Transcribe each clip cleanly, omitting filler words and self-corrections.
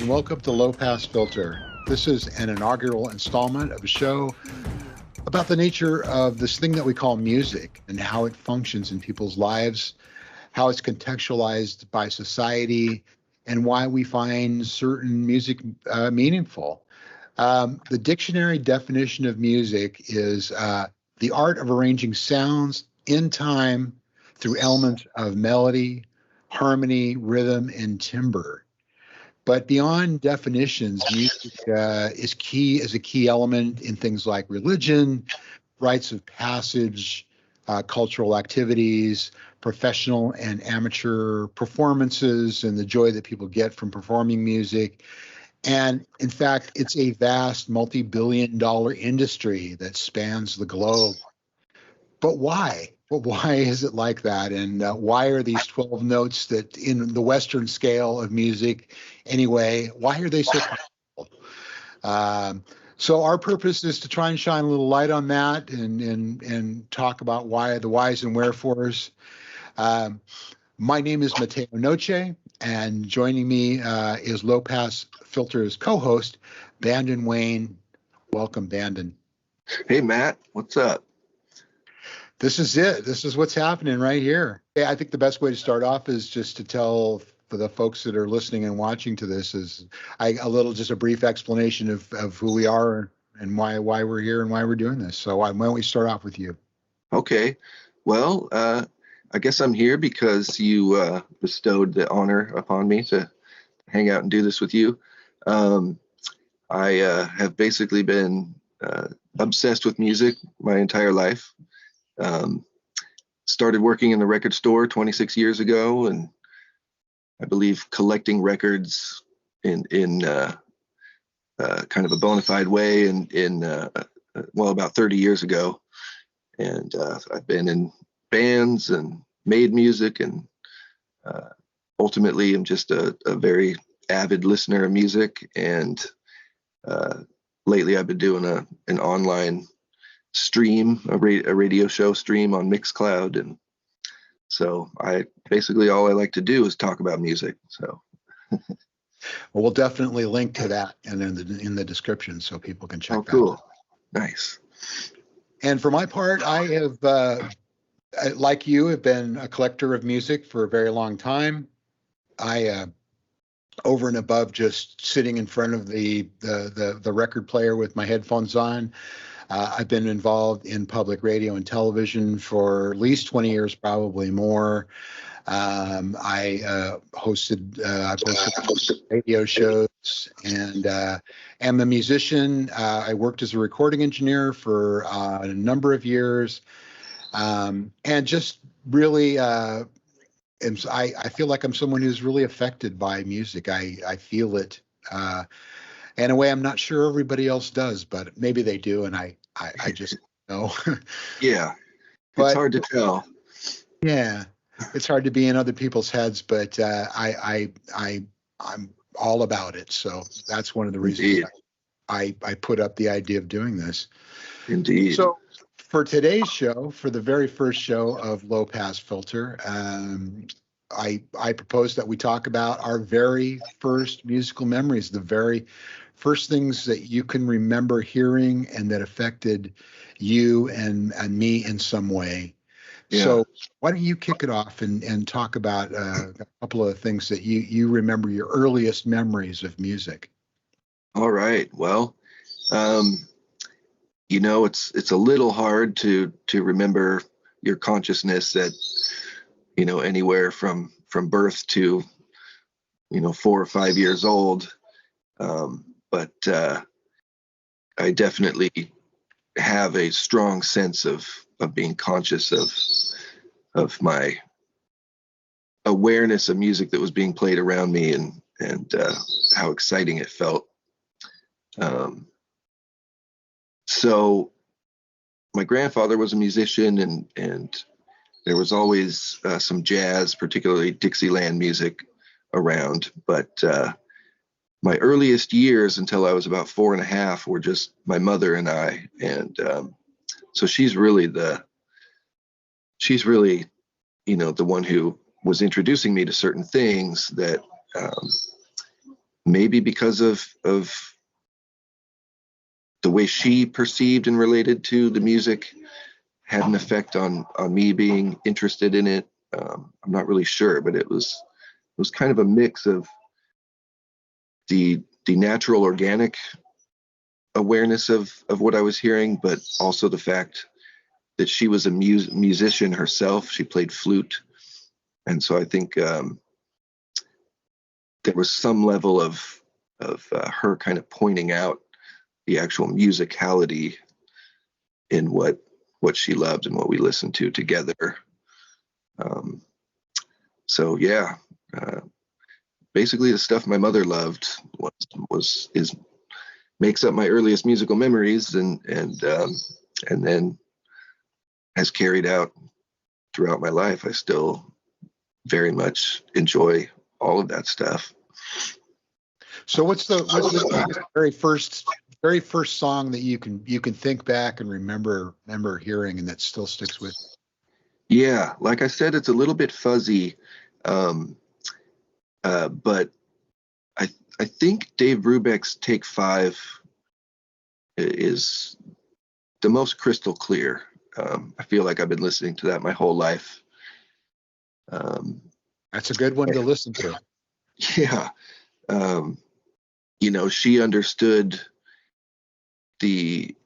and welcome to Low Pass Filter. This is an inaugural installment of a show about the nature of this thing that we call music and how it functions in people's lives, how it's contextualized by society, and why we find certain music meaningful. The dictionary definition of music is the art of arranging sounds in time through elements of melody, harmony, rhythm, and timbre. But beyond definitions, music is a key element in things like religion, rites of passage, cultural activities, professional and amateur performances, and the joy that people get from performing music. And in fact, it's a vast multi-billion-dollar industry that spans the globe. But why? Well, why is it like that? And why are these 12 notes that in the Western scale of music anyway, why are they so powerful? So our purpose is to try and shine a little light on that and talk about why the whys and wherefores. My name is Mateo Noche, and joining me is Low Pass Filter's co-host, Bandon Wayne. Welcome, Bandon. Hey, Matt. What's up? This is it. This is what's happening right here. I think the best way to start off is just to tell for the folks that are listening and watching to this is just a brief explanation of who we are and why we're here and why we're doing this. So why don't we start off with you? Okay. Well, I guess I'm here because you bestowed the honor upon me to hang out and do this with you. I have basically been obsessed with music my entire life. Started working in the record store 26 years ago, and I believe collecting records in kind of a bona fide way about 30 years ago. And I've been in bands and made music, and ultimately I'm just a very avid listener of music. And lately I've been doing an online stream, a radio show stream on Mixcloud, and so all I like to do is talk about music. So well, we'll definitely link to that and in the description so people can check that cool out. Nice. And for my part, I have like you have been a collector of music for a very long time. I over and above just sitting in front of the record player with my headphones on, I've been involved in public radio and television for at least 20 years, probably more. I hosted radio shows and am a musician. I worked as a recording engineer for a number of years, and just really, I feel like I'm someone who's really affected by music. I feel it. In a way, I'm not sure everybody else does, but maybe they do, and I just know. Yeah, it's hard to tell. Yeah, it's hard to be in other people's heads, but I'm all about it. So that's one of the reasons I put up the idea of doing this. Indeed. So for today's show, for the very first show of Low Pass Filter, I propose that we talk about our very first musical memories, the very first things that you can remember hearing and that affected you and me in some way. Yeah. So why don't you kick it off and talk about a couple of things that you remember your earliest memories of music? All right. Well, it's a little hard to remember your consciousness at anywhere from birth to 4 or 5 years old. But I definitely have a strong sense of being conscious of my awareness of music that was being played around me and how exciting it felt. So my grandfather was a musician, and there was always some jazz, particularly Dixieland music around. But my earliest years until I was about 4 and a half were just my mother and I. And so she's really the one who was introducing me to certain things that maybe because of the way she perceived and related to the music had an effect on me being interested in it. I'm not really sure, but it was kind of a mix of the natural organic awareness of what I was hearing, but also the fact that she was a musician herself. She played flute. And so I think there was some level of her kind of pointing out the actual musicality in what she loved and what we listened to together. So yeah, basically the stuff my mother loved makes up my earliest musical memories, and then has carried out throughout my life. I still very much enjoy all of that stuff. So what's the very first song that you can think back and remember hearing and that still sticks with you? Yeah, like I said, it's a little bit fuzzy, but I think Dave Brubeck's Take 5 is the most crystal clear. I feel like I've been listening to that my whole life. That's a good one to listen to. Yeah. She understood the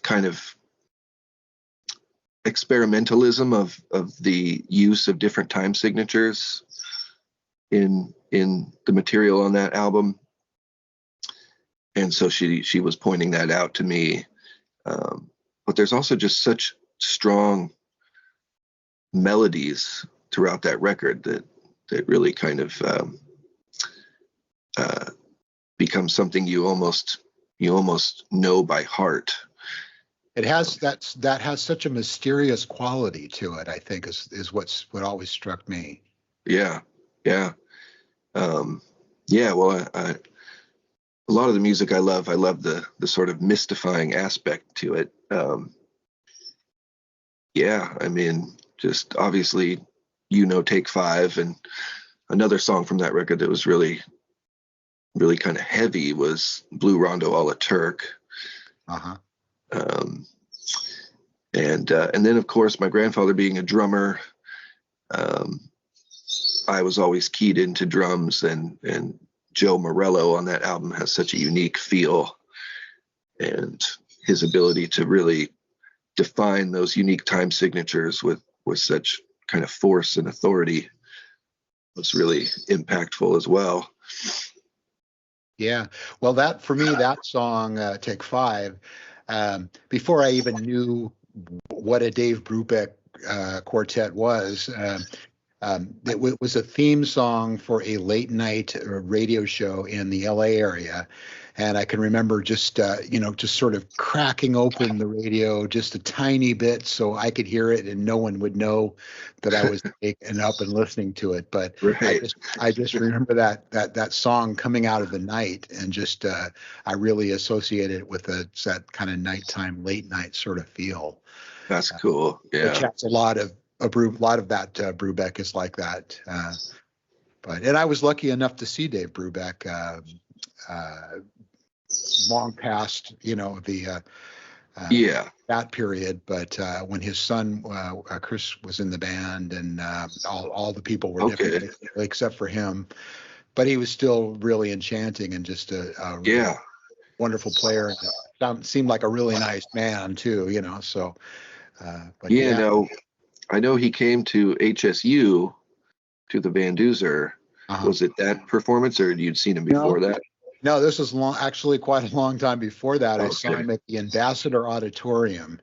kind of experimentalism of the use of different time signatures in the material on that album. And so she was pointing that out to me. But there's also just such strong melodies throughout that record that really kind of becomes something you almost know by heart. It has that has such a mysterious quality to it, I think, is what always struck me. Yeah. Well, a lot of the music I love the sort of mystifying aspect to it. I mean, just obviously, Take 5, and another song from that record that was really, really kind of heavy was Blue Rondo a la Turk. Uh-huh. And then, of course, my grandfather being a drummer, I was always keyed into drums, and Joe Morello on that album has such a unique feel, and his ability to really define those unique time signatures with such kind of force and authority was really impactful as well. Yeah. Well, for me, that song, Take 5, before I even knew what a Dave Brubeck quartet was, it was a theme song for a late night radio show in the LA area. And I can remember just sort of cracking open the radio just a tiny bit so I could hear it and no one would know that I was taken up and listening to it. But right. I just remember that song coming out of the night, and just I really associate it with that kind of nighttime, late night sort of feel. That's cool. Yeah. Which has a lot of that Brubeck is like that. And I was lucky enough to see Dave Brubeck long past, that period. But when his son, Chris, was in the band, and all the people were different except for him, but he was still really enchanting and just a really wonderful player. And seemed like a really nice man too, so. I know he came to HSU, to the Van Duzer. Uh-huh. Was it that performance, or you'd seen him before that? No, this was actually quite a long time before that. Okay. I saw him at the Ambassador Auditorium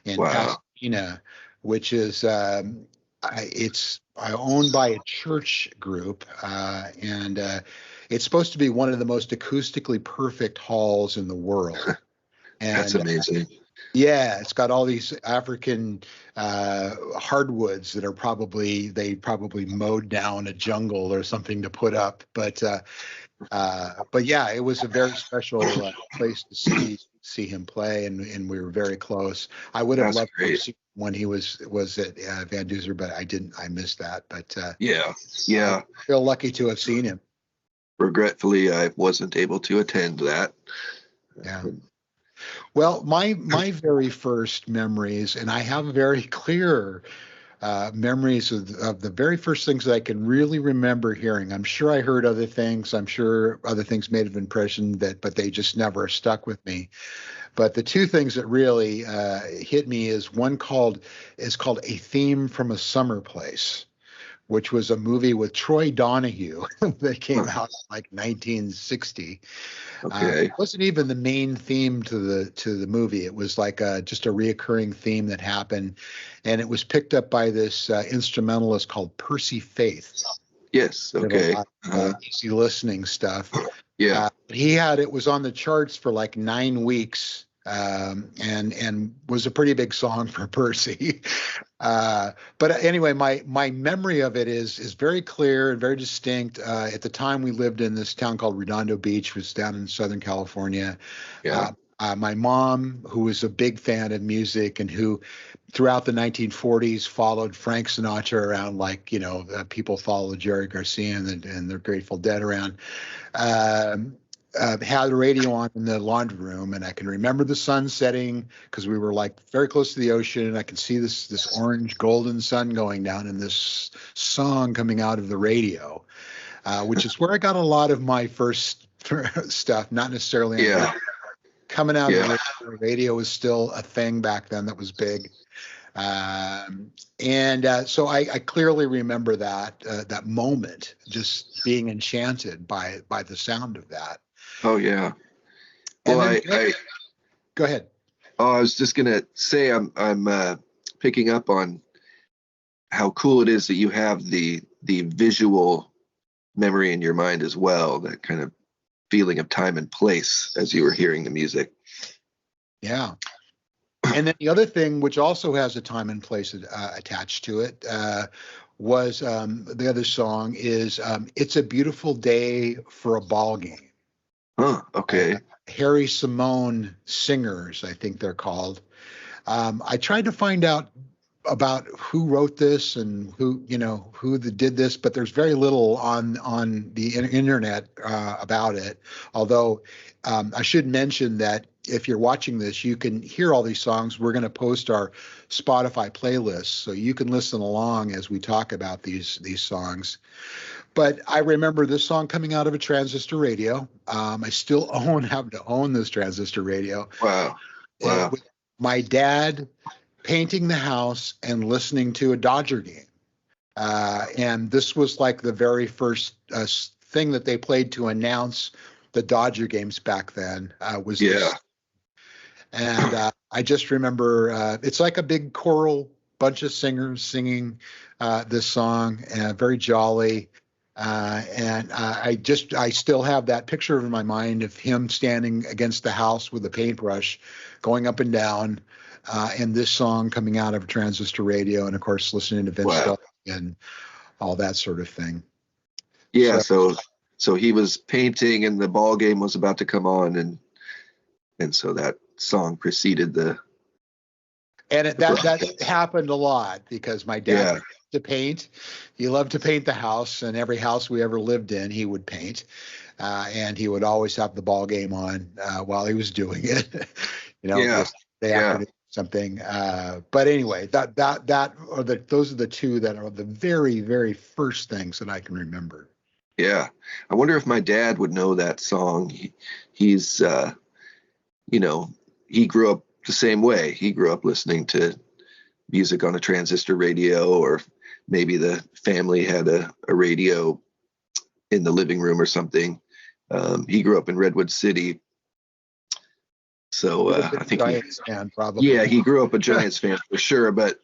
in Pasadena, which is it's owned by a church group, and it's supposed to be one of the most acoustically perfect halls in the world. And that's amazing. Yeah, it's got all these African hardwoods that they probably mowed down a jungle or something to put up. But yeah, it was a very special place to see him play, and we were very close. I would have loved to see him when he was at Van Duzer, but I didn't. I missed that. But I feel lucky to have seen him. regretfully, I wasn't able to attend that. Yeah. Well, my very first memories, and I have very clear memories of the very first things that I can really remember hearing. I'm sure I heard other things. I'm sure other things made an impression but they just never stuck with me. But the two things that really hit me is called A Theme from a Summer Place, which was a movie with Troy Donahue that came out in like 1960. Okay. It wasn't even the main theme to the movie. It was like just a reoccurring theme that happened, and it was picked up by this instrumentalist called Percy Faith. Yes. Did a Okay. lot of easy listening stuff. Yeah. It was on the charts for like 9 weeks, and was a pretty big song for Percy. But anyway, my memory of it is very clear and very distinct. At the time, we lived in this town called Redondo Beach, which was down in Southern California. Yeah. My mom, who was a big fan of music and who throughout the 1940s followed Frank Sinatra around like, people followed Jerry Garcia and the Grateful Dead around, had the radio on in the laundry room, and I can remember the sun setting because we were like very close to the ocean. I could see this orange golden sun going down and this song coming out of the radio, which is where I got a lot of my first stuff, not necessarily on Yeah. coming out Yeah. of the radio was still a thing back then that was big. So I clearly remember that moment, just being enchanted by the sound of that. Oh yeah. And Well, then, go ahead. Oh, I was just gonna say I'm picking up on how cool it is that you have the visual memory in your mind as well, that kind of feeling of time and place as you were hearing the music. Yeah. And then the other thing, which also has a time and place attached to it, was the other song is "It's a Beautiful Day for a Ball Game." Huh. Okay. Harry Simone Singers, I think they're called. I tried to find out about who wrote this and who did this, but there's very little on the internet about it. Although I should mention that if you're watching this, you can hear all these songs. We're going to post our Spotify playlist, so you can listen along as we talk about these songs. But I remember this song coming out of a transistor radio. I still have to own this transistor radio. Wow. Wow. With my dad painting the house and listening to a Dodger game. And this was like the very first thing that they played to announce the Dodger games back then. Was this. And I just remember it's like a big choral bunch of singers singing this song, very jolly. I still have that picture in my mind of him standing against the house with a paintbrush going up and down, and this song coming out of a transistor radio, and of course listening to Vince Staples and all that sort of thing. Yeah. So he was painting and the ball game was about to come on, and so that song preceded the. And that happened a lot because my dad loved to paint. He loved to paint the house, and every house we ever lived in, he would paint. And he would always have the ball game on while he was doing it. They have to do something. But anyway, those are the two that are the very, very first things that I can remember. Yeah, I wonder if my dad would know that song. He's he grew up the same way. He grew up listening to music on a transistor radio, or maybe the family had a radio in the living room or something. He grew up in Redwood City. So I think Giants fan, probably. Yeah, he grew up a Giants fan for sure, but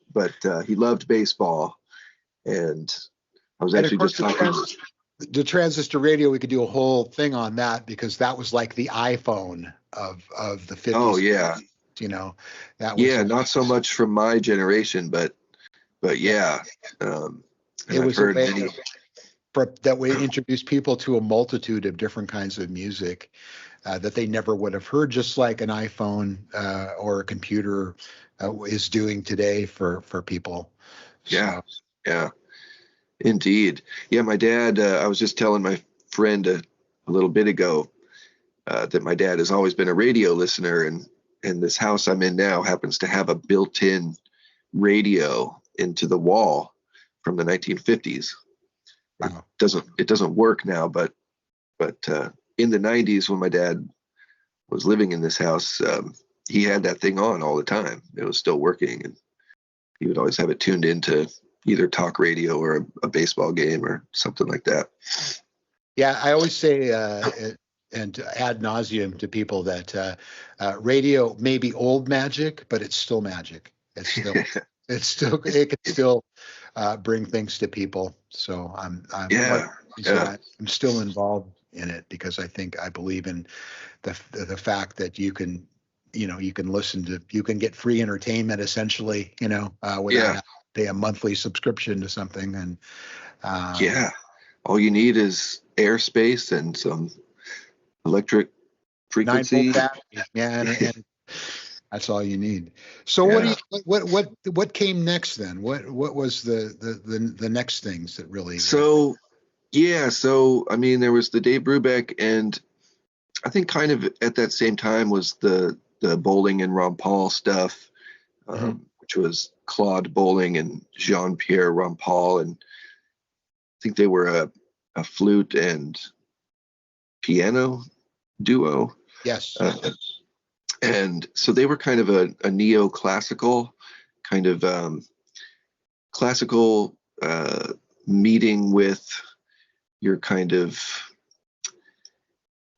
he loved baseball. And I was actually just talking. The transistor radio, we could do a whole thing on that because that was like the iPhone of the 50s. Oh yeah. That was not so much from my generation, but yeah. It was a way that way introduced people to a multitude of different kinds of music that they never would have heard, just like an iPhone or a computer is doing today for people. Yeah, indeed. Yeah, my dad, I was just telling my friend a little bit ago that my dad has always been a radio listener, and this house I'm in now happens to have a built-in radio into the wall from the 1950s. Wow. It doesn't work now, but in the 90s when my dad was living in this house, he had that thing on all the time. It was still working, and he would always have it tuned into either talk radio or a baseball game or something like that. Yeah, I always say, and ad nauseum to people that radio may be old magic, but it's still magic. It can still bring things to people. So I'm still involved in it because I believe in the fact that you can get free entertainment essentially, without having to pay a monthly subscription to something. And all you need is airspace and some electric frequency. 9-volt battery. And that's all you need. So what came next then? What was the next things that really? So I mean, there was the Dave Brubeck, and I think kind of at that same time was the Bowling and Ron Paul stuff, which was Claude Bowling and Jean-Pierre Ron Paul, and I think they were a flute and piano duo. Yes. And so they were kind of a neoclassical kind of classical meeting with your kind of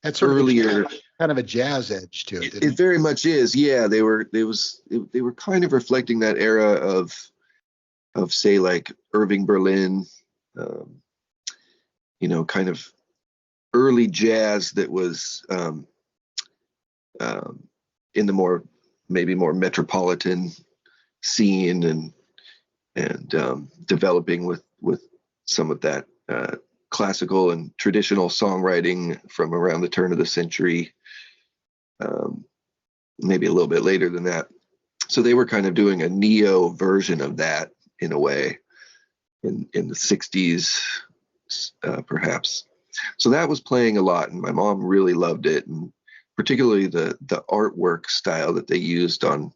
that's earlier kind of a jazz edge to it. It very much is. Yeah, they were kind of reflecting that era of say like Irving Berlin, kind of early jazz that was in the maybe more metropolitan scene and developing with some of that classical and traditional songwriting from around the turn of the century, maybe a little bit later than that. So they were kind of doing a neo version of that in a way in the 60s, perhaps. So that was playing a lot, and my mom really loved it, and particularly the artwork style that they used on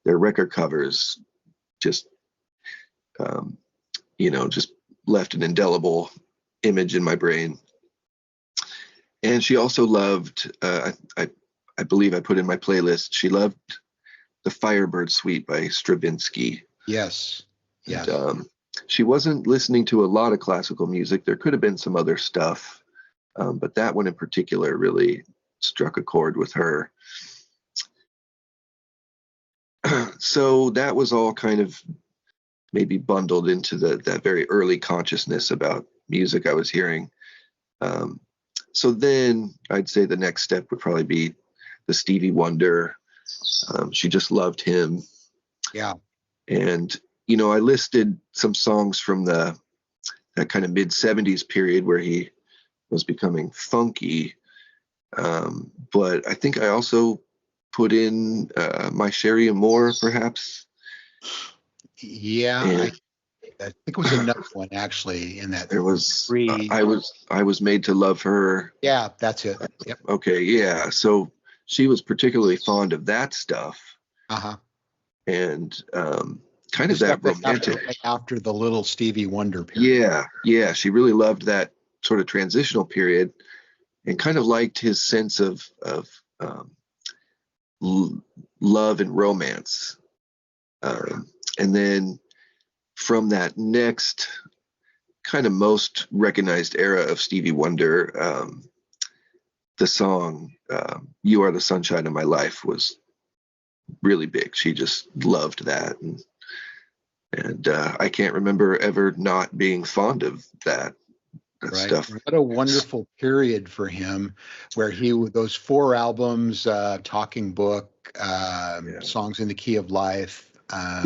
their record covers just left an indelible image in my brain. And she also loved, I believe I put in my playlist, she loved the Firebird Suite by Stravinsky. Yes. Yes. And, she wasn't listening to a lot of classical music. There could have been some other stuff, but that one in particular really struck a chord with her. So that was all kind of maybe bundled into that very early consciousness about music I was hearing. So then I'd say the next step would probably be the Stevie Wonder. She just loved him. Yeah. And, I listed some songs from that kind of mid 70s period where he was becoming funky. But I think I also put in My Sherry and More, perhaps. Yeah. And I think it was another one actually in that. There was I was made to love her. Yeah, that's it. Yep. Okay, yeah. So she was particularly fond of that stuff. Uh-huh. And kind of that romantic after the little Stevie Wonder period. Yeah. She really loved that sort of transitional period, and kind of liked his sense of love and romance. And then from that next kind of most recognized era of Stevie Wonder, the song You Are the Sunshine of My Life was really big. She just loved that. And I can't remember ever not being fond of that stuff. What a wonderful period for him, where those 4 albums, Talking Book, Songs in the Key of Life,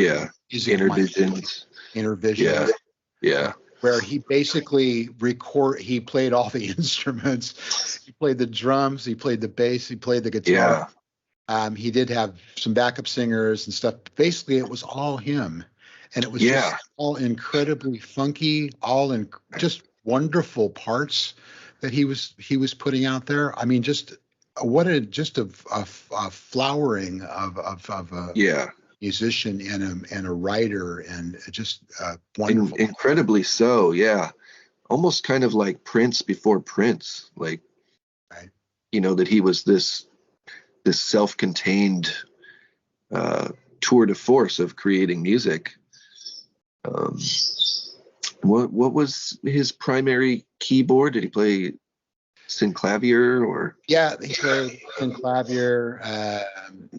Inner Visions. Yeah. Where he basically he played all the instruments. He played the drums, he played the bass, he played the guitar. He did have some backup singers and stuff. Basically, it was all him. And it was just all incredibly funky, just wonderful parts that he was putting out there. I mean, just a flowering of a Yeah. musician and a writer, and just wonderful. Incredibly so. Yeah. Almost kind of like Prince before Prince, like, Right. that he was this self-contained tour de force of creating music. Um, what was his primary keyboard? Did he play synclavier or? Yeah, he played clavier.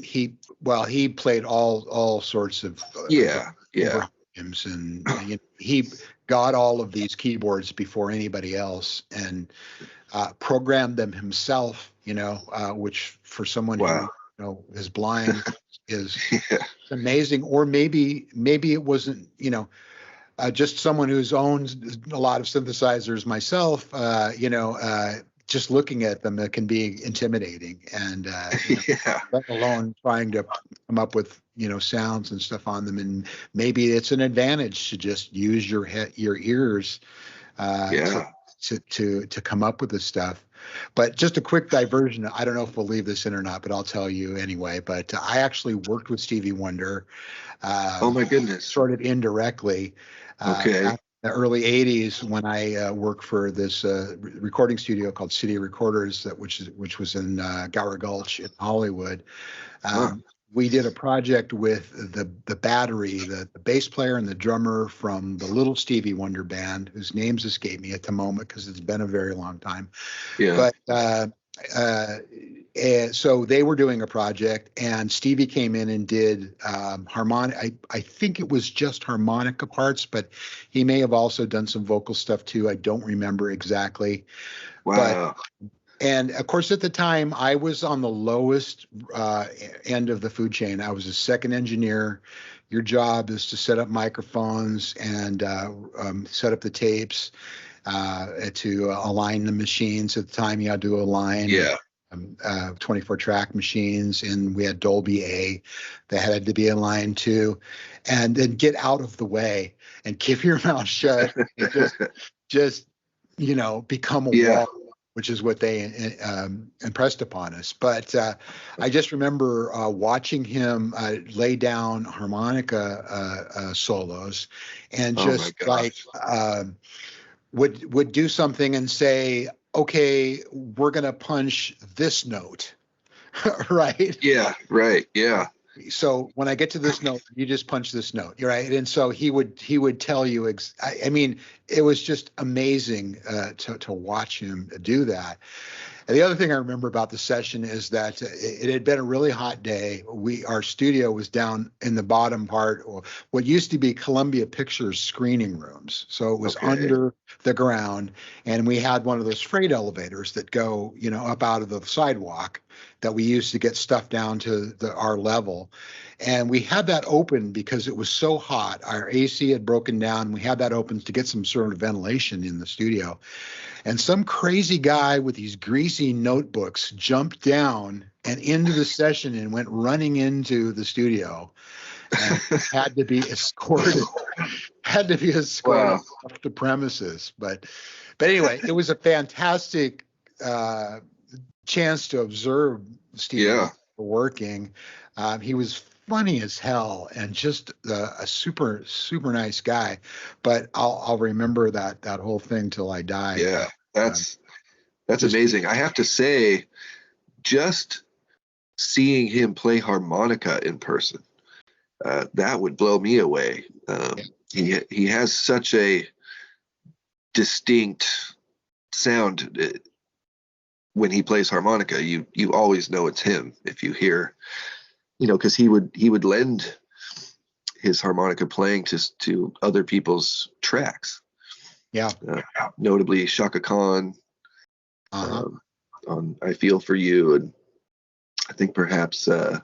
He played all sorts of Yeah, yeah, Abrahams, and he got all of these keyboards before anybody else, and programmed them himself. Which for someone who wow. is blind is Yeah, amazing. Or maybe it wasn't. Just someone who's owned a lot of synthesizers myself. Just looking at them, it can be intimidating, and yeah, let alone trying to come up with sounds and stuff on them. And maybe it's an advantage to just use your ears yeah. to come up with this stuff. But just a quick diversion. I don't know if we'll leave this in or not, but I'll tell you anyway. But I actually worked with Stevie Wonder. Oh my goodness. Sort of indirectly. Okay. Back in the early 80s, when I worked for this recording studio called City Recorders, which was in Gower Gulch in Hollywood. We did a project with the battery, the bass player and the drummer from the Little Stevie Wonder band, whose names escape me at the moment because it's been a very long time. Yeah. But and so they were doing a project, and Stevie came in and did harmonic. I think it was just harmonica parts, but he may have also done some vocal stuff too. I don't remember exactly. Wow. And of course, at the time, I was on the lowest end of the food chain. I was a second engineer. Your job is to set up microphones and set up the tapes, to align the machines. At the time, you had to align. Yeah. 24 track machines, and we had Dolby A that had to be aligned too, and then get out of the way and keep your mouth shut and just become a Yeah. wall, which is what they impressed upon us. But I just remember watching him lay down harmonica solos, and just like would do something and say, okay, we're going to punch this note, right? Yeah, right. Yeah. So when I get to this note, you just punch this note, right? And so he would tell you. I mean, it was just amazing to watch him do that. And the other thing I remember about the session is that it had been a really hot day. Our studio was down in the bottom part, or what used to be Columbia Pictures screening rooms. So it was under the ground, and we had one of those freight elevators that go, up out of the sidewalk that we used to get stuff down to our level. And we had that open because it was so hot. Our AC had broken down. We had that open to get some sort of ventilation in the studio. And some crazy guy with these greasy notebooks jumped down and into the session and went running into the studio, and had to be escorted Wow. off the premises. But anyway, it was a fantastic chance to observe Steve working. He was funny as hell and just a super, super nice guy. But I'll remember that whole thing till I die. Yeah, that's amazing. I have to say, just seeing him play harmonica in person, that would blow me away. He has such a distinct sound. When he plays harmonica, you always know it's him if you hear, because he would lend his harmonica playing to other people's tracks. Yeah. Notably Shaka Khan on I Feel For You, and I think perhaps I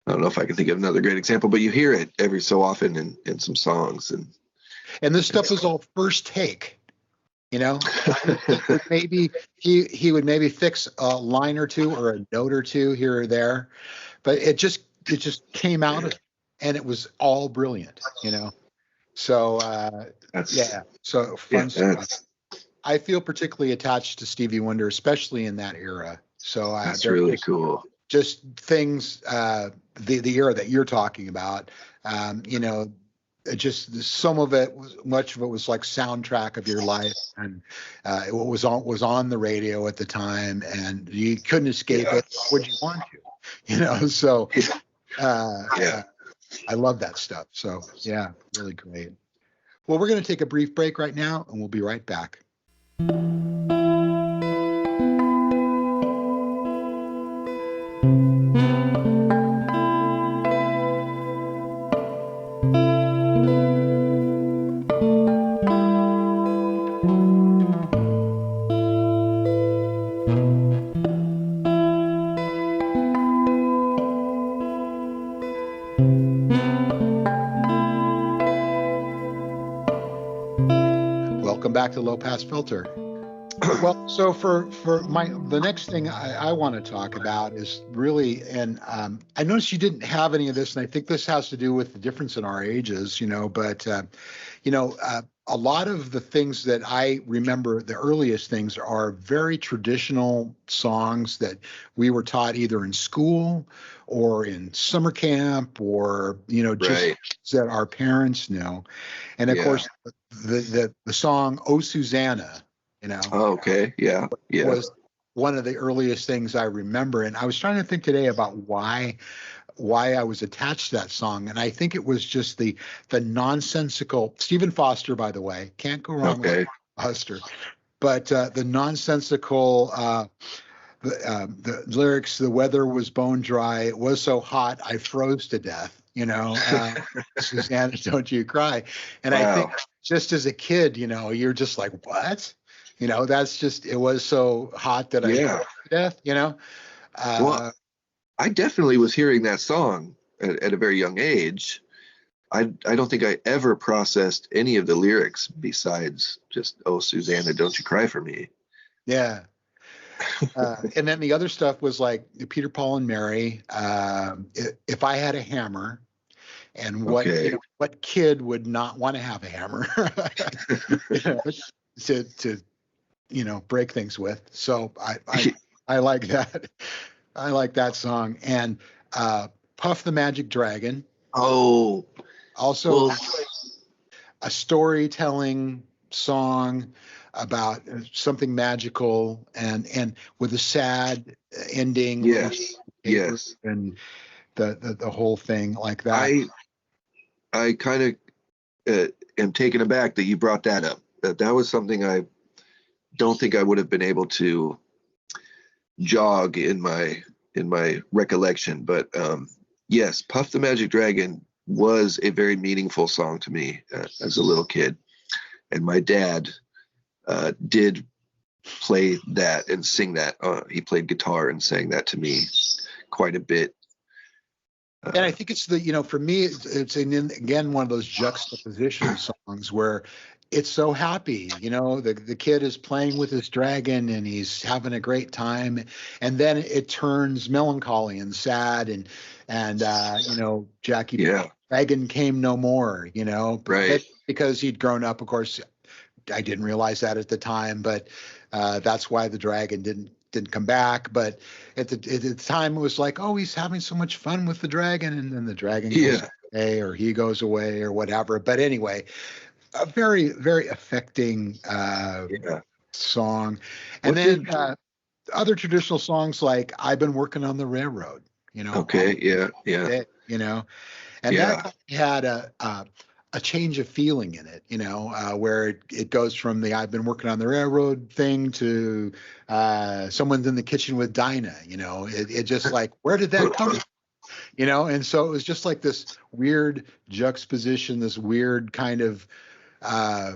don't know if I can think of another great example, but you hear it every so often in some songs, and this stuff is all first take. Maybe he would maybe fix a line or two or a note or two here or there, but it just came out of it, and it was all brilliant. So so fun stuff. I feel particularly attached to Stevie Wonder, especially in that era. So That's there really was cool. just things, the era that you're talking about, you know, just some of it was, much of it was like soundtrack of your life, and what was on the radio at the time, and you couldn't escape Yeah. it. Would you want to? You know, so Yeah. I love that stuff. So yeah, really great. Well, we're going to take a brief break right now, and we'll be right back. Welcome back to Low Pass Filter. Well, so for the next thing I want to talk about is really, and I noticed you didn't have any of this, and I think this has to do with the difference in our ages, you know. But a lot of the things that I remember, the earliest things, are very traditional songs that we were taught either in school or in summer camp, or just Right. that our parents know. And of Yeah. course, the song "Oh Susanna," you know Oh, okay. Yeah. Yeah. was one of the earliest things I remember. And I was trying to think today about why I was attached to that song. And I think it was just the nonsensical Stephen Foster, by the way, can't go wrong with Okay. Foster, but the nonsensical the lyrics, the weather was bone dry, it was so hot I froze to death, Susanna, don't you cry. And I think Wow. just as a kid, you're just like, what? That's just, it was so hot that I Yeah. froze to death, Well, uh, I definitely was hearing that song at a very young age. I don't think I ever processed any of the lyrics besides just, "Oh, Susanna, don't you cry for me." yeah. And then the other stuff was like Peter, Paul, and Mary. If I had a hammer, and Okay. what kid would not want to have a hammer you know, to break things with. So I like that. I like that song. And Puff the Magic Dragon, Oh, also well, a storytelling song about something magical, and with a sad ending, yes. paper, Yes. and the whole thing like that. I kind of am taken aback that you brought that up. That was something I don't think I would have been able to jog in my recollection. But yes, "Puff the Magic Dragon" was a very meaningful song to me as a little kid, and my dad did play that and sing that. He played guitar and sang that to me quite a bit. And I think it's for me, again, one of those juxtaposition songs where it's so happy, the kid is playing with his dragon and he's having a great time. And then it turns melancholy and sad, and Jackie Yeah, Dragon came no more, right. because he'd grown up. Of course, I didn't realize that at the time, but that's why the dragon didn't come back. But at the time, it was like, oh, he's having so much fun with the dragon, and then the dragon goes Yeah, away, or he goes away, or whatever. But anyway, a very, very affecting yeah. song. And What then did? other traditional songs like "I've Been Working on the Railroad," all Okay, yeah, yeah, day, and that yeah, had a change of feeling in it, where it goes from the "I've been working on the railroad" thing to someone's in the kitchen with Dinah. It just like, where did that come from? And so it was just like this weird juxtaposition, this weird kind of uh,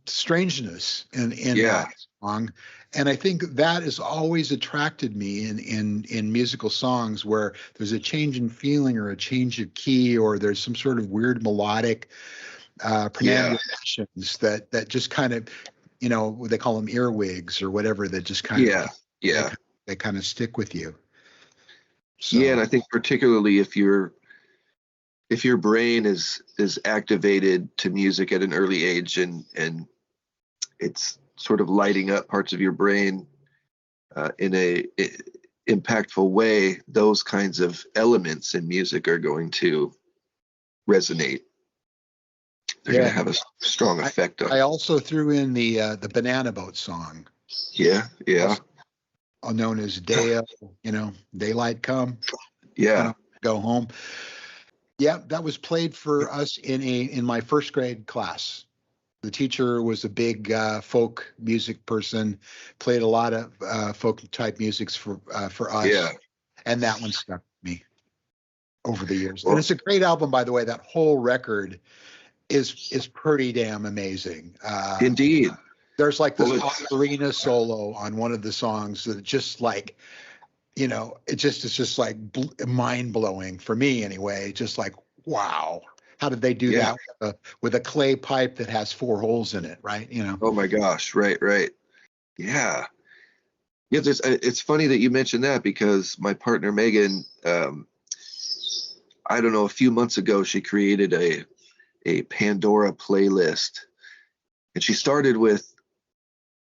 strangeness in yeah, that song. And I think that has always attracted me in musical songs where there's a change in feeling, or a change of key, or there's some sort of weird melodic yeah, pronunciations that just kind of, they call them earwigs or whatever, that just kind of, yeah, they, yeah, they kind of stick with you. yeah. And So I think particularly if your brain is activated to music at an early age, and it's sort of lighting up parts of your brain in a impactful way, those kinds of elements in music are going to resonate. They're going to have a strong effect on. I also threw in the Banana Boat song. Yeah. Known as Dale, Daylight Come. Yeah. Go home. Yeah, that was played for us in my first grade class. The teacher was a big folk music person, played a lot of folk type musics for us. Yeah. And that one stuck with me over the years. Well, and it's a great album, by the way. That whole record is pretty damn amazing. Indeed. There's like this ocarina solo on one of the songs that just like, it's just like mind blowing for me anyway. Just like, wow, how did they do that with a clay pipe that has 4 holes in it, right? Oh my gosh, right. Yeah. Yeah, it's funny that you mentioned that, because my partner Megan, I don't know, a few months ago, she created a Pandora playlist, and she started with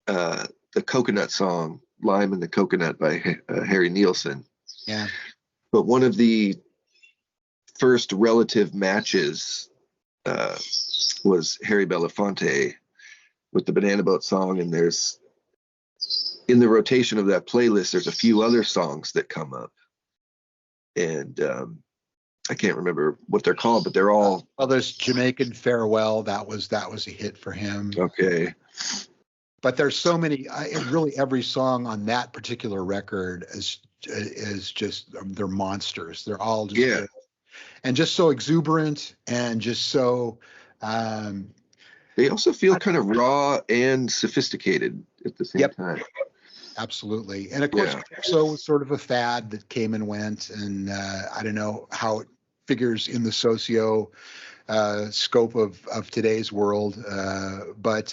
the Coconut song, Lime and the Coconut by Harry Nilsson. Yeah. But one of the first relative matches was Harry Belafonte with the Banana Boat song, and there's, in the rotation of that playlist, there's a few other songs that come up, and I can't remember what they're called, but they're all. Well, there's Jamaican Farewell. That was a hit for him. Okay. But there's so many. Really, every song on that particular record is just, they're monsters. They're all just good. And just so exuberant, and just so. They also feel kind of raw and sophisticated at the same time. Absolutely. And of course, so was sort of a fad that came and went, and I don't know how it figures in the socio scope of today's world, but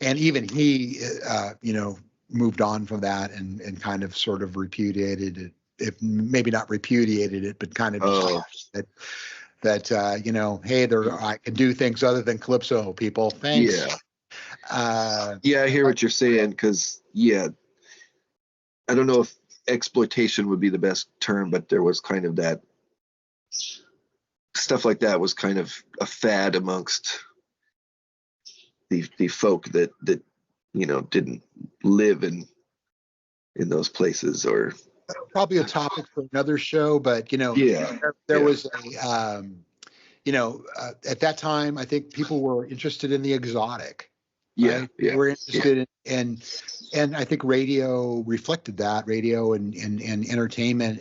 and even he moved on from that and kind of sort of repudiated it, if maybe not repudiated it, but kind of that hey, I can do things other than calypso, people. Thanks. I hear what you're saying, because I don't know if exploitation would be the best term, but there was kind of that stuff like that was kind of a fad amongst the folk that didn't live in those places. Or probably a topic for another show, but there was a at that time, I think people were interested in the exotic. Right? We're interested in, and I think radio reflected that. Radio and entertainment,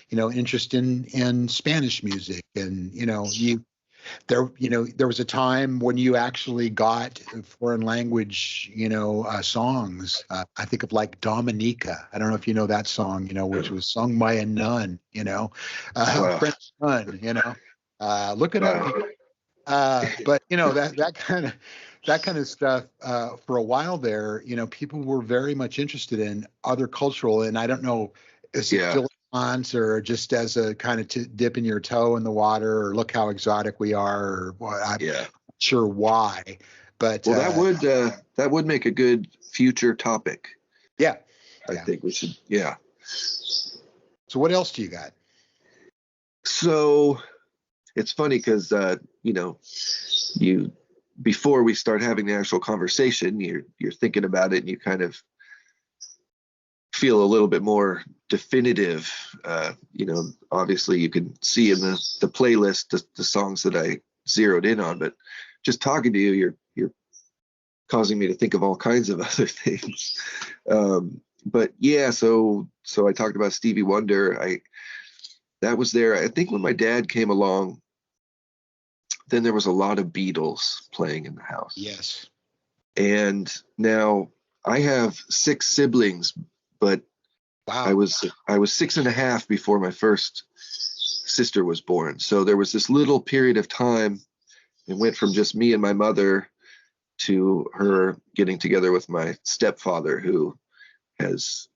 interest in Spanish music, and there was a time when you actually got foreign language, songs. I think of like Dominica. I don't know if you know that song, which was sung by a nun, French nun, look it up. But that kind of stuff, for a while there, people were very much interested in other cultural, and I don't know, is it dilettante or just as a kind of dipping your toe in the water, or look how exotic we are, or I'm not sure why, but that would make a good future topic. I think we should. So what else do you got? So it's funny because before we start having the actual conversation, you're thinking about it, and you kind of feel a little bit more definitive. Obviously you can see in the playlist the songs that I zeroed in on, but just talking to you, you're causing me to think of all kinds of other things. But so I talked about Stevie Wonder. That was there. I think when my dad came along, then there was a lot of Beatles playing in the house. Yes. And now I have 6 siblings, but wow. I was 6.5 before my first sister was born. So there was this little period of time. It went from just me and my mother to her getting together with my stepfather, who has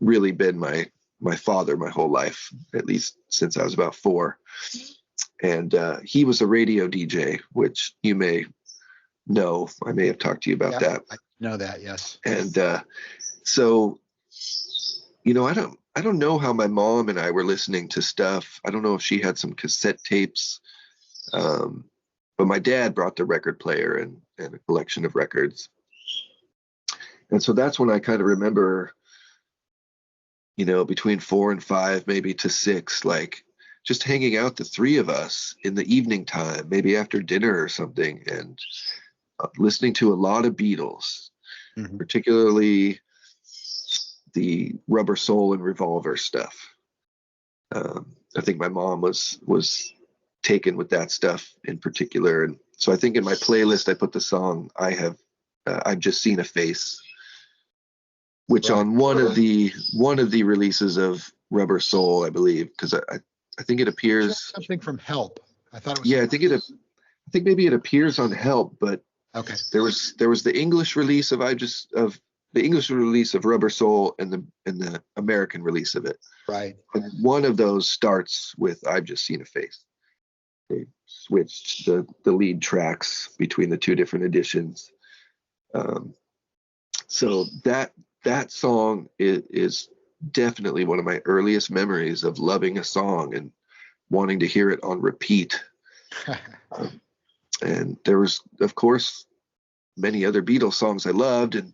really been my father my whole life, at least since I was about 4. And he was a radio DJ, which you may know. I may have talked to you about that. Know that, yes. And so, I don't know how my mom and I were listening to stuff. I don't know if she had some cassette tapes, but my dad brought the record player and a collection of records. And so that's when I kind of remember, between 4 and 5, maybe to 6, like just hanging out, the three of us in the evening time, maybe after dinner or something, and listening to a lot of Beatles, particularly the Rubber Soul and Revolver stuff. I think my mom was taken with that stuff in particular, and so I think in my playlist I put the song I've Just Seen a Face, which Right. on one of the releases of Rubber Soul, I believe, because I think it appears something from Help. I thought it was. Yeah, I think maybe it appears on Help, but okay. There was the English release of the English release of Rubber Soul and the American release of it. Right. And one of those starts with I've Just Seen a Face. They switched the lead tracks between the two different editions. So that song is definitely one of my earliest memories of loving a song and wanting to hear it on repeat. And there was, of course, many other Beatles songs I loved. And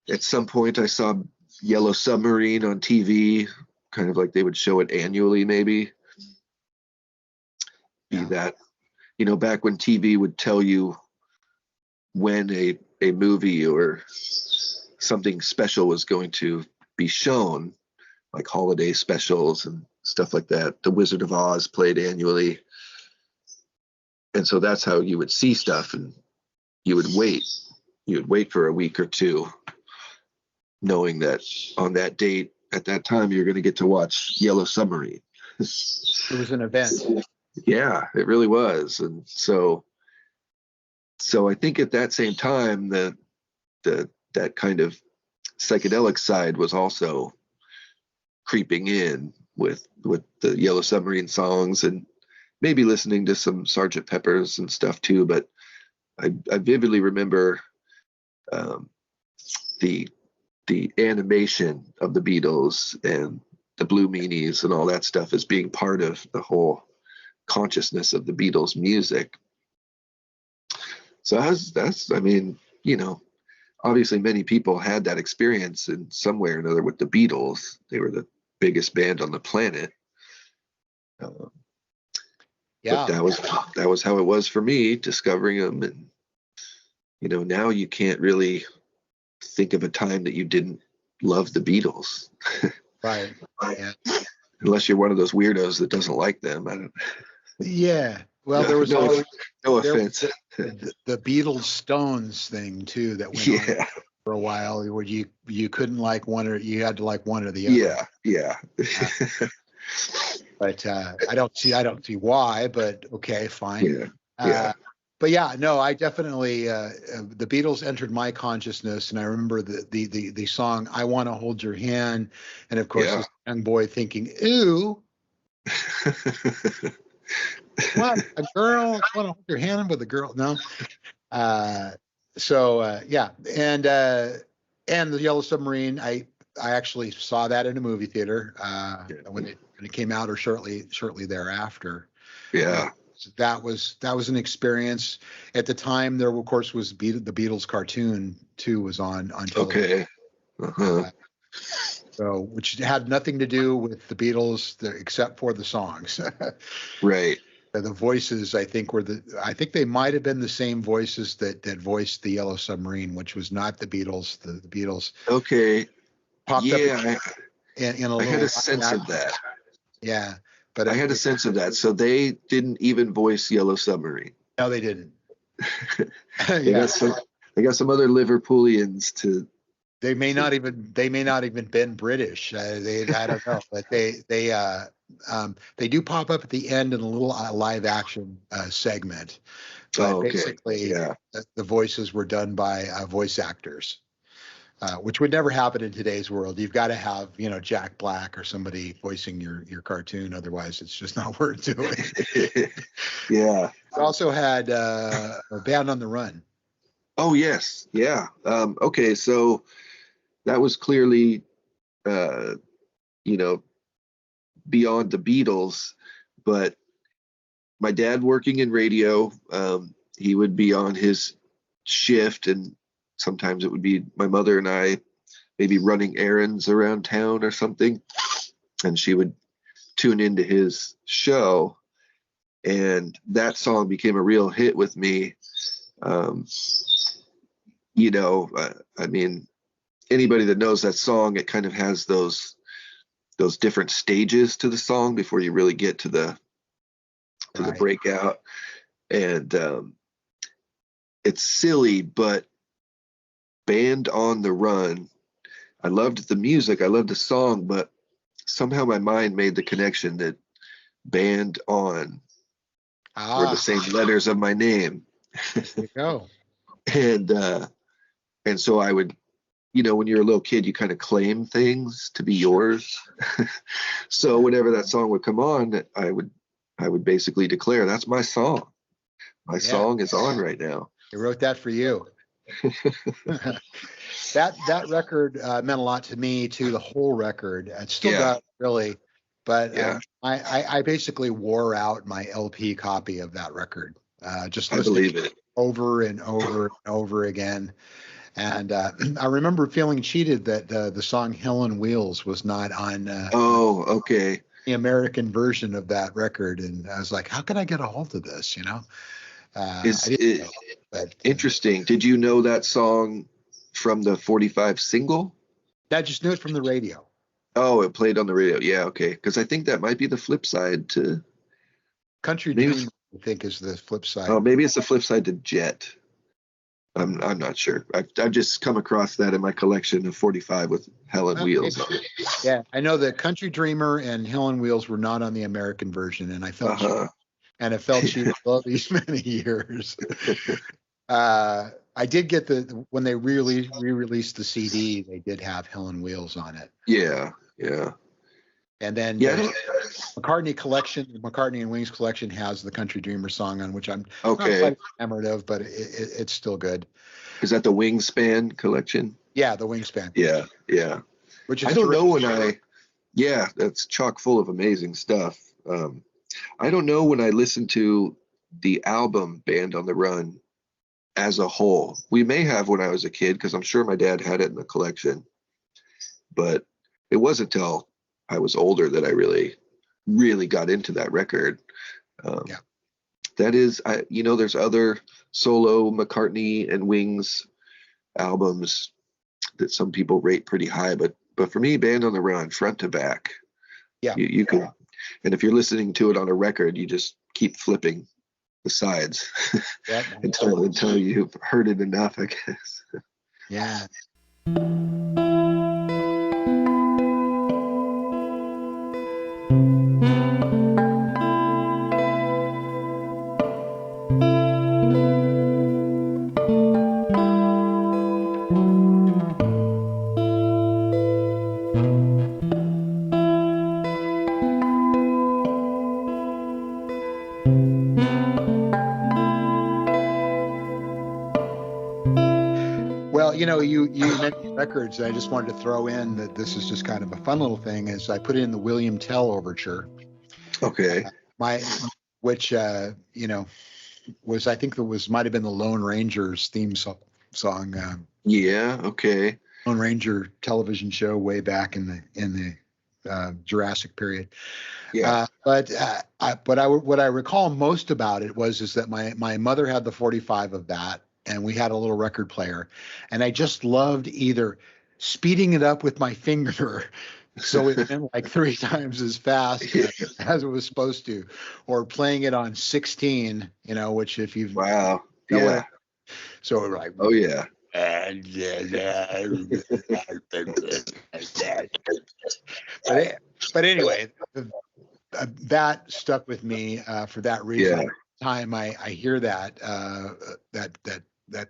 at some point I saw Yellow Submarine on TV, kind of like they would show it annually, maybe. Yeah. Be that, back when TV would tell you when a movie or something special was going to be shown, like holiday specials and stuff like that. The Wizard of Oz played annually. And so that's how you would see stuff, and you would wait for a week or two, knowing that on that date at that time you're going to get to watch Yellow Submarine. It was an event. Yeah, it really was. And so I think at that same time that kind of psychedelic side was also creeping in with the Yellow Submarine songs, and maybe listening to some Sgt. Pepper's and stuff too. But I vividly remember the animation of the Beatles and the Blue Meanies and all that stuff as being part of the whole consciousness of the Beatles music. So obviously many people had that experience in some way or another with the Beatles. They were the biggest band on the planet. Yeah. But that was how it was for me, discovering them. And now you can't really think of a time that you didn't love the Beatles. Right. Yeah. Unless you're one of those weirdos that doesn't like them. Yeah. Well, there was always no offense. The Beatles Stones thing too that went on for a while, where you couldn't like one, or you had to like one or the other. Yeah. But I don't see why. But okay, fine. Yeah. But yeah, no, I definitely the Beatles entered my consciousness, and I remember the song "I Want to Hold Your Hand," and of course, this young boy thinking, "Ooh, what, a girl? Want to hold your hand with a girl?" No. Yeah, and the Yellow Submarine, I actually saw that in a movie theater when it came out, or shortly thereafter. Yeah. So that was an experience. At the time, there of course was the Beatles cartoon too, was on television. Okay. So which had nothing to do with the Beatles except for the songs. Right. The voices, I think they might have been the same voices that voiced the Yellow Submarine, which was not the Beatles. The Beatles. Okay. Popped up in a I had a sense of that. Yeah. But I had a sense of that. So they didn't even voice Yellow Submarine. No, they didn't. They got some other Liverpoolians to. They may not even been British. I don't know, but they do pop up at the end in a little live action segment. But basically, the voices were done by voice actors. Which would never happen in today's world. You've got to have, Jack Black or somebody voicing your cartoon. Otherwise, it's just not worth doing. Yeah. It also had a Band on the Run. Oh yes, yeah. Okay, so that was clearly, uh, you know, beyond the Beatles, but my dad working in radio, he would be on his shift, and sometimes it would be my mother and I maybe running errands around town or something, and she would tune into his show, and that song became a real hit with me. Um, I mean, anybody that knows that song, it kind of has those different stages to the song before you really get to the Right. breakout. And it's silly, but Band on the Run, I loved the music, I loved the song, but somehow my mind made the connection that Band on were the Ah, same letters of my name. there you go. and and so I would, when you're a little kid, you kind of claim things to be yours. So Yeah. whenever that song would come on, I would basically declare, that's my song. My Yeah. song is on right now. He wrote that for you. That record meant a lot to me too. The whole record, it still Yeah, does really. But yeah, I basically wore out my LP copy of that record, just I listening believe it. over and over and over again. And I remember feeling cheated that the song "Hill on Wheels" was not on Oh, okay. the American version of that record, and I was like, how can I get a hold of this? I Is didn't it know, but interesting? Did you know that song from the 45 single? I just knew it from the radio. Oh, it played on the radio. Yeah, okay. Because I think that might be the flip side to Country maybe. Dream, I think, is the flip Oh, side. maybe it's the flip side to Jet. I'm not sure. I've just come across that in my collection of 45 with Helen Maybe. Wheels on it. Yeah, I know that Country Dreamer and Hill on Wheels were not on the American version, and I felt cheated. Uh-huh. And it felt cheated all these many years. I did get when they re-released the CD, they did have Hill on Wheels on it. Yeah, yeah. And then Yeah, McCartney and Wings collection has the Country Dreamer song on, which I'm not okay. quite enamored of, but it's still good. Is that the Wingspan collection? Yeah, the Wingspan, Yeah, yeah. which I is don't terrific. know yeah, that's chock full of amazing stuff. I don't know when I listened to the album Band on the Run as a whole. We may have when I was a kid, because I'm sure my dad had it in the collection, but it wasn't until I was older that I really, really got into that record. Yeah. That is, there's other solo McCartney and Wings albums that some people rate pretty high, but for me, Band on the Run, front to back, Yeah. you can, and if you're listening to it on a record, you just keep flipping the sides Yeah. until you've heard it enough, I guess. Yeah. Well, you mentioned records. I just wanted to throw in that this is just kind of a fun little thing. Is I put in the William Tell overture, Okay. my which was, I think, might have been the Lone Rangers theme song, Yeah. Okay. Lone Ranger television show way back in the Jurassic period. Yeah. What I recall most about it is that my mother had the 45 of that, and we had a little record player, and I just loved either speeding it up with my finger so it went like 3 times as fast as it was supposed to, or playing it on 16, which if you've Wow. know what Yeah. so like Oh yeah. but anyway, that stuck with me for that reason. Yeah. Time I hear that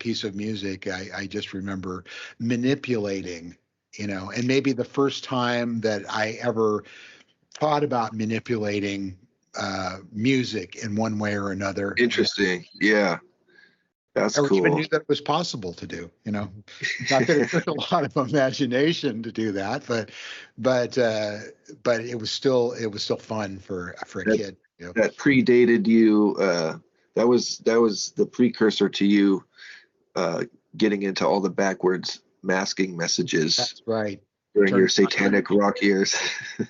piece of music, I just remember manipulating, and maybe the first time that I ever thought about manipulating music in one way or another. Interesting. Yeah. That's or even cool. knew that it was possible to do. Not that it took a lot of imagination to do that, but it was still fun for a That kid. that predated you. That was the precursor to you getting into all the backwards masking messages That's right. during your Turn satanic rock years.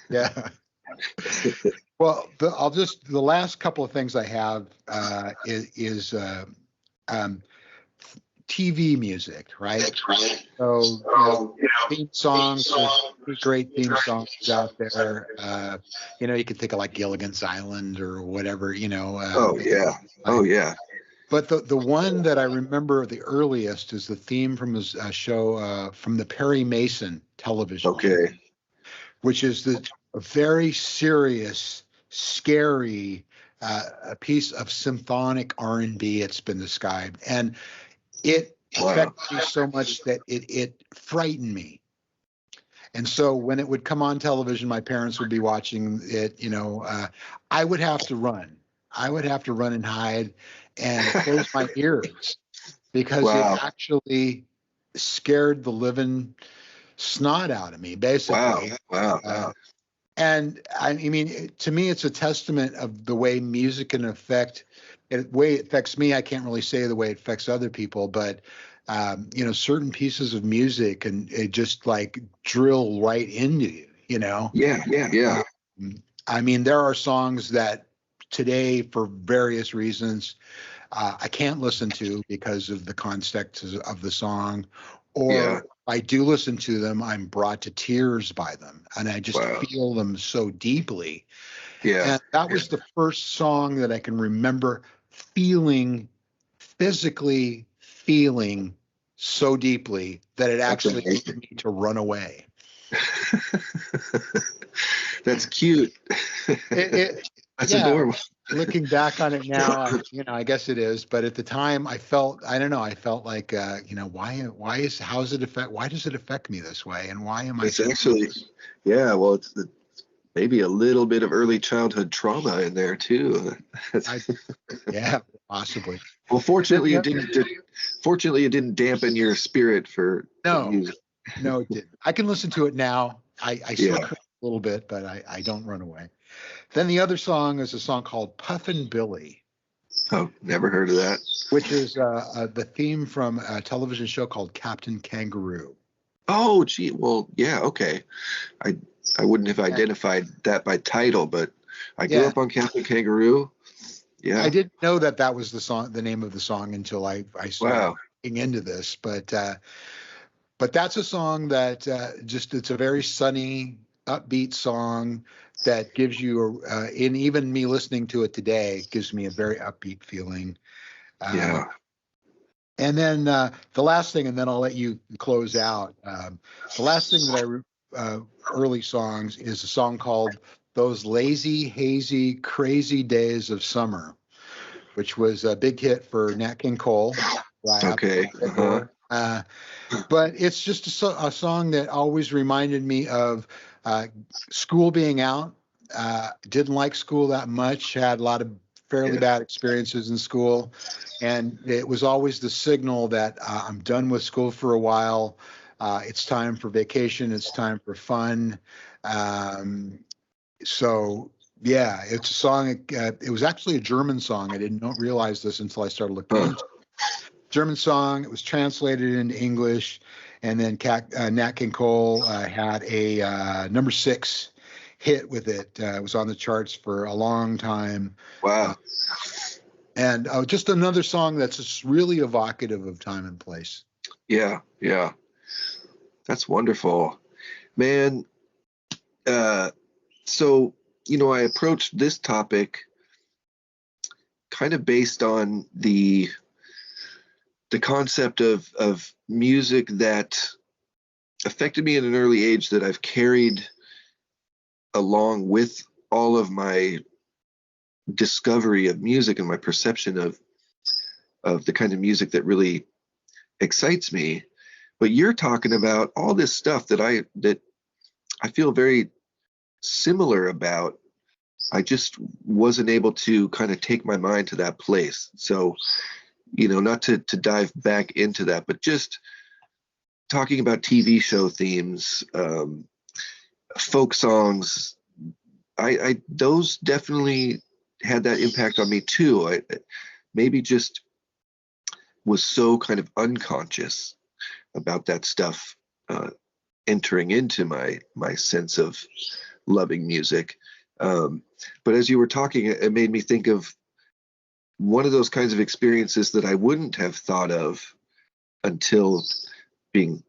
Yeah. Well, the last couple of things I have is um, TV music, right? So, theme songs. There's many great theme songs out there. You can think of like Gilligan's Island or whatever. Oh yeah. Oh yeah. But the one that I remember the earliest is the theme from his show from the Perry Mason television show, Okay. which is a very serious, scary a piece of symphonic R&B. It's been described, and it Wow. affected me so much that it frightened me. And so when it would come on television, my parents would be watching it. I would have to run. I would have to run and hide and close my ears because it Wow. actually scared the living snot out of me, Wow. basically. Wow. And I mean, to me, it's a testament of the way music can affect, the way it affects me. I can't really say the way it affects other people, but certain pieces of music and it just like drill right into you. Yeah. Yeah. Yeah. I mean, there are songs that today, for various reasons, I can't listen to because of the context of the song, Yeah. or I do listen to them, I'm brought to tears by them, and I just Wow. feel them so deeply. Yeah. And that was the first song that I can remember physically feeling so deeply that it That's actually amazing. made me to run away. That's cute. That's Yeah, adorable. looking back on it now, I guess it is. But at the time, I don't know, I felt like, why does it affect me this way? And why am I It's so? actually, yeah. Well, maybe a little bit of early childhood trauma in there too. Yeah, possibly. Well, Then fortunately, the it other- didn't. Fortunately, it didn't dampen your spirit for the no, music. no, it didn't. I can listen to it now. I still Yeah. cringe a little bit, but I don't run away. Then the other song is a song called Puffin' Billy, Oh, never heard of that. which is the theme from a television show called Captain Kangaroo. Oh, gee. Well, yeah. Okay. I I wouldn't have And identified that by title, but I grew yeah, up on Captain Kangaroo. I Yeah. didn't know that was the name of the song until I started Wow. looking into this. But that's a song that it's a very sunny, upbeat song that gives you, and even me listening to it today, gives me a very upbeat feeling. Uh, Yeah. and then the last thing, and then I'll let you close out. The last thing that early songs is a song called "Those Lazy, Hazy, Crazy Days of Summer," which was a big hit for Nat King Cole. who I Okay. absolutely adore. But it's just a song that always reminded me of school being out. Didn't like school that much, had a lot of fairly Yeah. bad experiences in school. And it was always the signal that I'm done with school for a while. It's time for vacation. It's time for fun. Um, so, yeah, it's a song. It was actually a German song. I didn't realize this until I started looking Huh. into it. German song. It was translated into English, and then Nat King Cole had a number 6 hit with it. It was on the charts for a long time, uh, Wow. and just another song that's just really evocative of time and place. Yeah. Yeah. That's wonderful, man. Uh, so I approached this topic kind of based on the concept of music that affected me at an early age that I've carried along with all of my discovery of music and my perception of the kind of music that really excites me. But you're talking about all this stuff that I feel very similar about. I just wasn't able to kind of take my mind to that place. So not to dive back into that, but just talking about TV show themes, folk songs, I those definitely had that impact on me too. I maybe just was so kind of unconscious about that stuff entering into my sense of loving music. But as you were talking, it made me think of one of those kinds of experiences that I wouldn't have thought of until being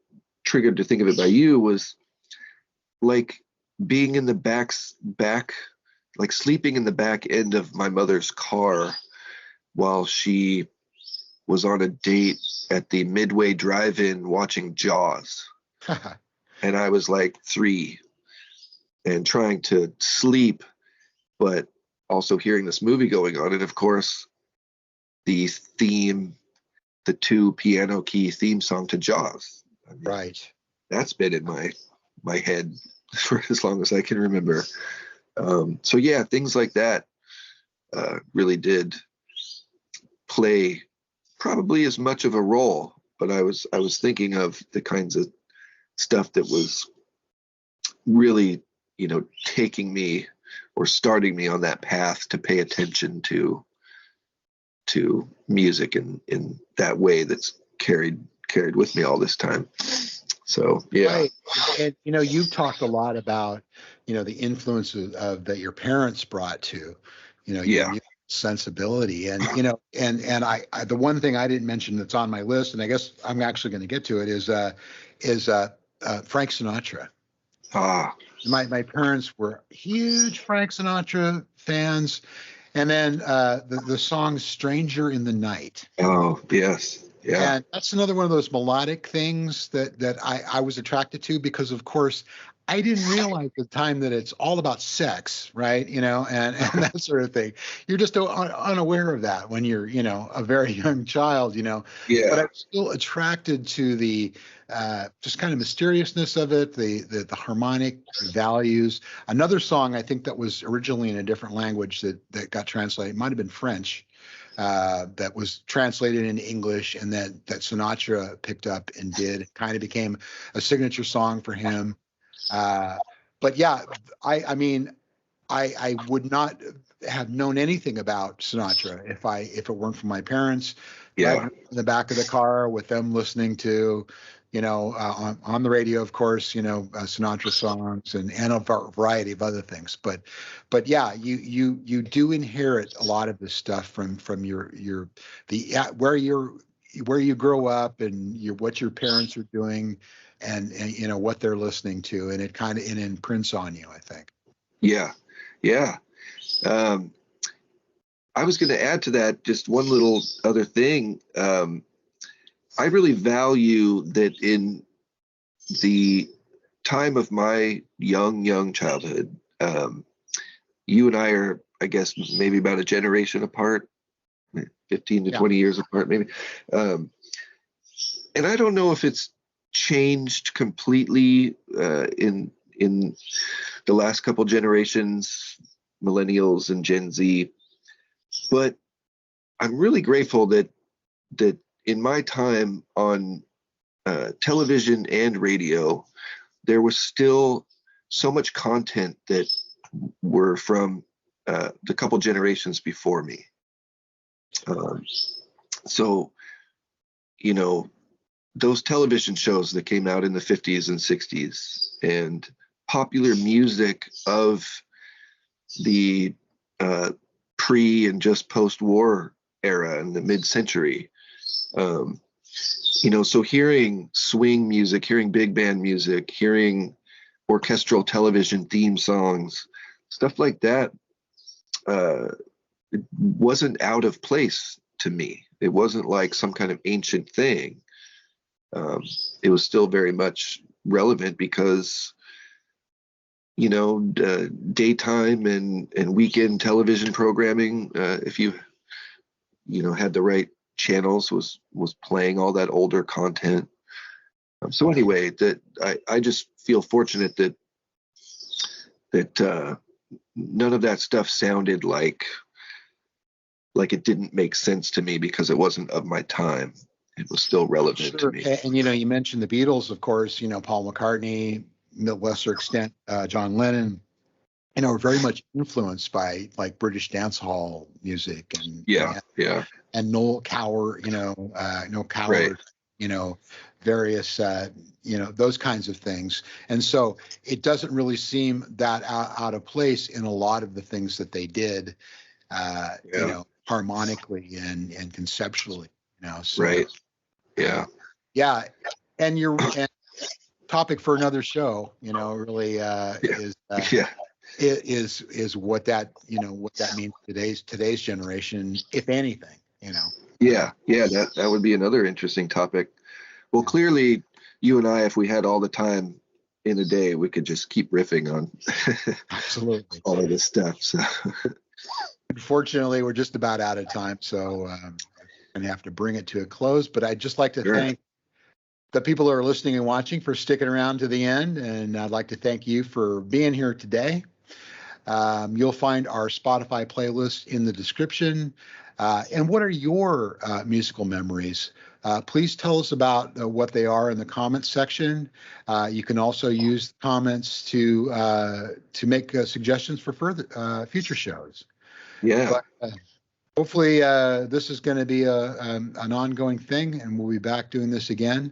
triggered to think of it by you, was like being in the back, like sleeping in the back end of my mother's car while she was on a date at the Midway Drive-In watching Jaws. And I was like 3 and trying to sleep, but also hearing this movie going on. And of course, the 2 piano key theme song to Jaws. I mean, Right. That's been in my head for as long as I can remember. So yeah, things like that really did play probably as much of a role. But I was thinking of the kinds of stuff that was really, taking me or starting me on that path to pay attention to music in that way that's carried with me all this time. So yeah. Right. And you've talked a lot about the influences that your parents brought to your Yeah. music sensibility, and and I the one thing I didn't mention that's on my list, and I guess I'm actually going to get to it, is Frank Sinatra. My parents were huge Frank Sinatra fans. And then the song "Stranger in the Night." Oh, yes. Yeah. And that's another one of those melodic things that I was attracted to, because, of course, I didn't realize at the time that it's all about sex, right? And that sort of thing. You're just unaware of that when you're, a very young child, Yeah. But I'm still attracted to the just kind of mysteriousness of it, the harmonic values. Another song I think that was originally in a different language that got translated, it might have been French, that was translated into English, and that Sinatra picked up and did. Kind of became a signature song for him. But yeah, I mean, I would not have known anything about Sinatra if it weren't for my parents. Yeah. Driving in the back of the car with them listening to, on the radio, of course, Sinatra songs and a variety of other things. But yeah, you do inherit a lot of this stuff from where you grow up, and what your parents are doing, and what they're listening to, and it kind of imprints on you, I think. Yeah. Yeah. I was going to add to that just one little other thing. I really value that in the time of my young childhood. You and I are, I guess, maybe about a generation apart, 15 to 20 years apart, maybe. And I don't know if it's changed completely in the last couple generations, millennials and Gen Z, but I'm really grateful that in my time on television and radio, there was still so much content that were from the couple generations before me. So, those television shows that came out in the 50s and 60s, and popular music of the pre and just post-war era in the mid-century. So hearing swing music, hearing big band music, hearing orchestral television theme songs, stuff like that, it wasn't out of place to me. It wasn't like some kind of ancient thing. It was still very much relevant because, daytime and weekend television programming, if you had the right channels, was playing all that older content. So anyway, that I just feel fortunate that none of that stuff sounded like like it didn't make sense to me because it wasn't of my time. It was still relevant to Sure. me. And you mentioned the Beatles, of course, Paul McCartney, to a lesser extent, John Lennon, very much influenced by like British dance hall music Yeah, yeah, and Noel Coward, Noel right. Coward, various, those kinds of things. And so it doesn't really seem that out of place in a lot of the things that they did, Yeah, harmonically and conceptually, so right. Yeah, yeah. And topic for another show, really yeah, yeah, is what that means today's generation, if anything, yeah, yeah. That would be another interesting topic. Well, Yeah. clearly, you and I, if we had all the time in a day, we could just keep riffing on Absolutely. all of this stuff. So, Unfortunately, we're just about out of time, so I'm gonna have to bring it to a close. But I'd just like to sure. thank the people who are listening and watching for sticking around to the end, and I'd like to thank you for being here today. You'll find our Spotify playlist in the description. And what are your musical memories? Please tell us about what they are in the comments section. You can also use the comments to make suggestions for further future shows. Yeah. But hopefully, this is going to be an ongoing thing, and we'll be back doing this again.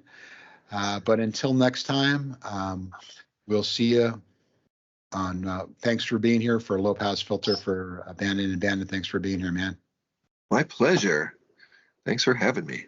But until next time, we'll see you on. Thanks for being here for Low Pass Filter for Bandon and Bandon. Thanks for being here, man. My pleasure. Thanks for having me.